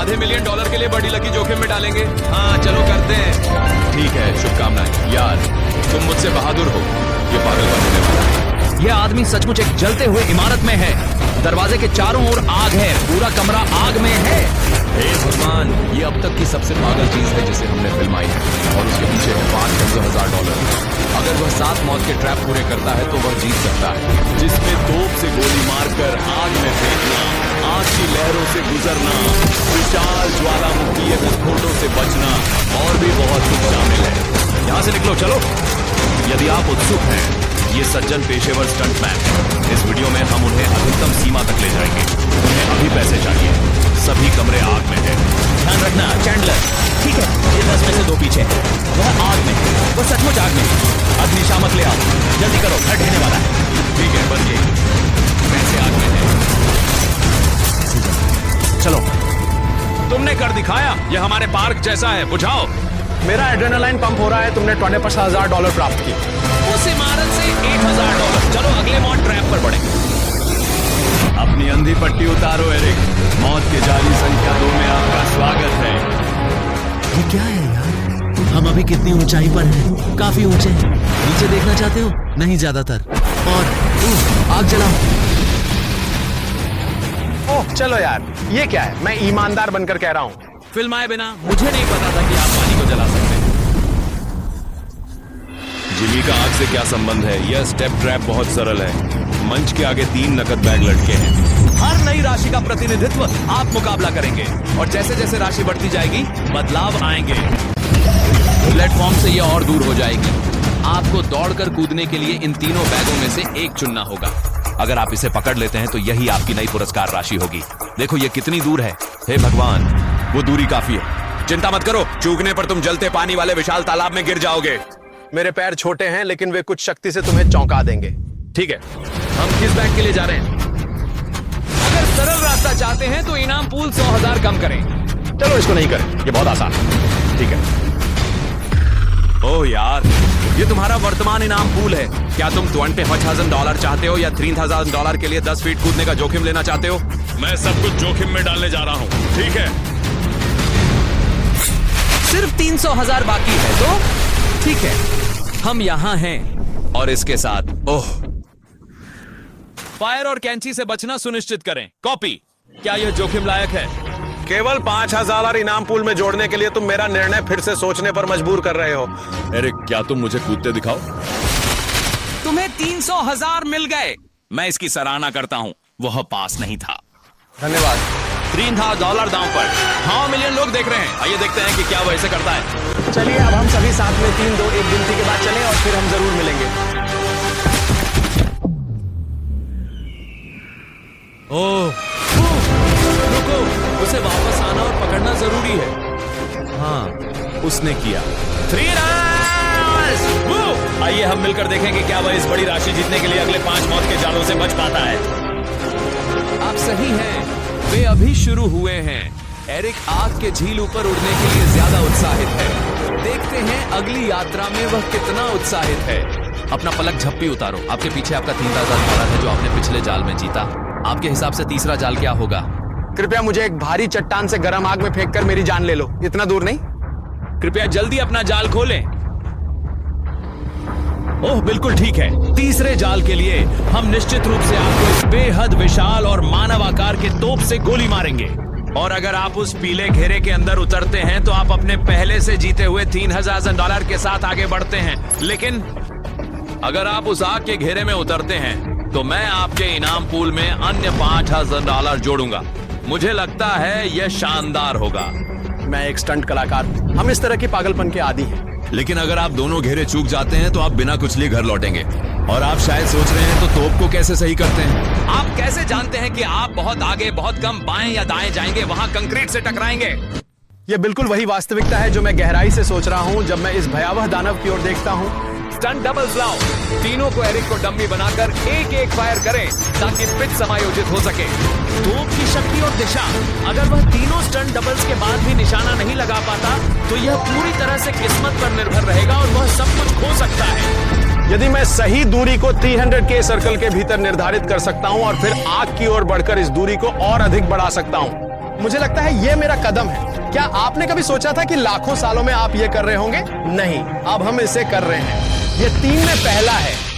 $500,000 के लिए बड़ी लकी जोखिम में डालेंगे। हाँ चलो करते हैं। ठीक है, शुभकामनाएं यार, तुम मुझसे बहादुर हो। ये पागल बनने वाला है। यह आदमी सचमुच एक जलते हुए इमारत में है। दरवाजे के चारों ओर आग है, पूरा कमरा आग में है। हे भगवान, ये अब तक की सबसे पागल चीज है जिसे हमने फिल्माई है, और उसके पीछे है $500,000। अगर वह 7 मौत के ट्रैप पूरे करता है तो वह जीत सकता है, जिसमें तोप से गोली मारकर आग में फेंकना, आग की लहरों से गुजरना, विशाल ज्वालामुखी विस्फोटों से बचना और भी बहुत कुछ शामिल है। यहाँ से निकलो, चलो। यदि आप उत्सुक हैं, ये सज्जन पेशेवर स्टंटमैन, इस वीडियो में हम उन्हें अधिकतम सीमा तक ले जाएंगे। उन्हें अभी पैसे चाहिए, सभी कमरे आग में है। ध्यान रखना चैंडलर। ठीक है, ये 10 में से 2 पीछे है। वह आग में है, वह सचमुच आग में है। अग्निशामक ले आओ, जल्दी करो, घर ढहने वाला है। ठीक है, बच गई। पैसे आग में है। चलो। तुमने कर दिखाया, ये हमारे पार्क जैसा है, बुझाओ। मेरा एड्रेनालाइन पंप हो रहा है। तुमने $50,000 प्राप्त किए। उस इमारत से $1,000। चलो अगले मौत ट्रैप पर बढ़े। अपनी अंधी पट्टी उतारो एरिक। मौत के जाली संख्या 2 में आपका स्वागत है। ये क्या है यार? हम अभी कितनी ऊंचाई पर हैं? काफी ऊंचे हैं। नीचे देखना चाहते हो? नहीं ज्यादातर। और आग जलाओ। ओह चलो यार, ये क्या है? मैं ईमानदार बनकर कह रहा हूँ। फिल्माए बिना मुझे नहीं पता था कि आप पानी को जला सकते हैं। जिमी का आग से क्या संबंध है? यह स्टेप ट्रैप बहुत सरल है। मंच के आगे 3 नकद बैग लटके हैं। हर नई राशि का प्रतिनिधित्व आप मुकाबला करेंगे, और जैसे जैसे राशि बढ़ती जाएगी बदलाव आएंगे। प्लेटफॉर्म से यह और दूर हो जाएगी। आपको दौड़कर कूदने के लिए इन तीनों बैगों में से एक चुनना होगा। अगर आप इसे पकड़ लेते हैं तो यही आपकी नई पुरस्कार राशि होगी। देखो ये कितनी दूर है। हे भगवान, वो दूरी काफी है। चिंता मत करो, चूकने पर तुम जलते पानी वाले विशाल तालाब में गिर जाओगे। मेरे पैर छोटे हैं, लेकिन वे कुछ शक्ति से तुम्हें चौंका देंगे। ठीक है, हम किस बैग के लिए जा रहे हैं? अगर सरल रास्ता चाहते हैं तो इनाम पूल 100,000 कम करें। चलो इसको नहीं करें, ये बहुत आसान है। ठीक है। ओह यार, ये तुम्हारा वर्तमान इनाम पूल है। क्या तुम $20,000 चाहते हो या $3,000 के लिए 10 फीट कूदने का जोखिम लेना चाहते हो? मैं सब कुछ जोखिम में डालने जा रहा हूँ। ठीक है, सिर्फ 300,000 बाकी है तो ठीक है, हम यहाँ हैं। और इसके साथ ओह, फायर और कैंची से बचना सुनिश्चित करें। कॉपी। क्या यह जोखिम लायक है? केवल $5,000 इनाम पूल में जोड़ने के लिए तुम मेरा निर्णय फिर से सोचने पर मजबूर कर रहे हो। एरिक, क्या तुम मुझे कूदते दिखाओ? तुम्हें 300,000 मिल गए। मैं इसकी सराहना करता हूँ। वह पास नहीं था। धन्यवाद। $3,000 दांव पर। हाँ, मिलियन लोग देख रहे हैं। आइए देखते हैं कि क्या वह ऐसे करता है। चलिए अब हम सभी साथ में 3, 2, 1 गिनती के बाद चलें और फिर हम जरूर मिलेंगे। ओह, रुको, उसे वापस आना और पकड़ना जरूरी है। हाँ, उसने किया। 3 रन्स! वो! आइए हम मिलकर देखेंगे क्या वह इस बड़ी राशि जीतने के लिए अगले 5 मौत के जालों से बच पाता है। आप सही हैं, वे अभी शुरू हुए हैं। एरिक आग के झील ऊपर उड़ने के लिए ज्यादा उत्साहित है। देखते हैं अगली यात्रा में वह कितना उत्साहित है। अपना पलक झप्पी उतारो। आपके पीछे आपका $3,000 है जो आपने पिछले जाल में जीता। आपके हिसाब से तीसरा जाल क्या होगा? कृपया मुझे एक भारी चट्टान से गर्म आग में फेंककर मेरी जान ले लो। इतना दूर नहीं। कृपया जल्दी अपना जाल खोलें। ओह बिल्कुल ठीक है। तीसरे जाल के लिए हम निश्चित रूप से आपको इस बेहद विशाल और मानव आकार के तोप से गोली मारेंगे। और अगर आप उस पीले घेरे के अंदर उतरते हैं तो आप अपने पहले से जीते हुए $3,000 के साथ आगे बढ़ते हैं। लेकिन अगर आप उस आग के घेरे में उतरते हैं तो मैं आपके इनाम पूल में अन्य $5,000 जोड़ूंगा। मुझे लगता है यह शानदार होगा। मैं एक स्टंट कलाकार हूं। हम इस तरह की पागलपन के आदी हैं। लेकिन अगर आप दोनों घेरे चूक जाते हैं तो आप बिना कुछ लिए घर लौटेंगे। और आप शायद सोच रहे हैं तो तोप को कैसे सही करते हैं? आप कैसे जानते हैं कि आप बहुत आगे, बहुत कम बाएं या दाएं जाएंगे, वहां कंक्रीट से टकराएंगे? यह बिल्कुल वही वास्तविकता है जो मैं गहराई से सोच रहा हूं जब मैं इस भयावह दानव की ओर देखता हूं। स्टंट डबल्स लाओ। तीनों को एरिक को डम्मी बनाकर एक फायर करें ताकि पिच समायोजित हो सके। तोप की शक्ति और दिशा, अगर वह तीनों स्टंट डबल्स के बाद भी निशाना नहीं लगा पाता तो यह पूरी तरह से किस्मत पर निर्भर रहेगा और वह सब कुछ खो सकता है। यदि मैं सही दूरी को 300K सर्कल के भीतर निर्धारित कर सकता हूं और फिर आग की ओर बढ़कर इस दूरी को और अधिक बढ़ा सकता हूं। मुझे लगता है ये मेरा कदम है। क्या आपने कभी सोचा था कि लाखों सालों में आप ये कर रहे होंगे? नहीं, अब हम इसे कर रहे हैं। ये 3 में पहला है।